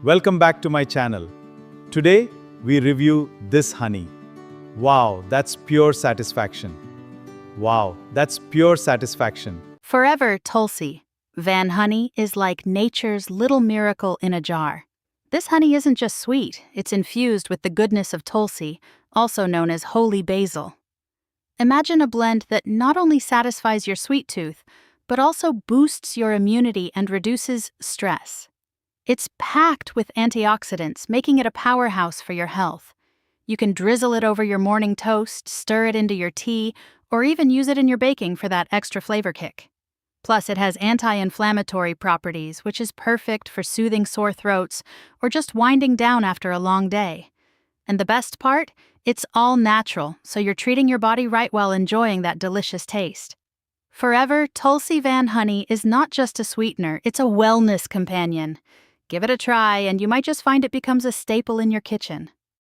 Welcome back to my channel. Today, we review this honey. Wow, that's pure satisfaction. Wow, that's pure satisfaction. Forever Tulsi Van Honey is like nature's little miracle in a jar. This honey isn't just sweet, it's infused with the goodness of Tulsi, also known as holy basil. Imagine a blend that not only satisfies your sweet tooth, but also boosts your immunity and reduces stress. It's packed with antioxidants, making it a powerhouse for your health. You can drizzle it over your morning toast, stir it into your tea, or even use it in your baking for that extra flavor kick. Plus, it has anti-inflammatory properties, which is perfect for soothing sore throats or just winding down after a long day. And the best part? It's all natural, so you're treating your body right while enjoying that delicious taste. Forever Tulsi Van Honey is not just a sweetener, it's a wellness companion. Give it a try, and you might just find it becomes a staple in your kitchen.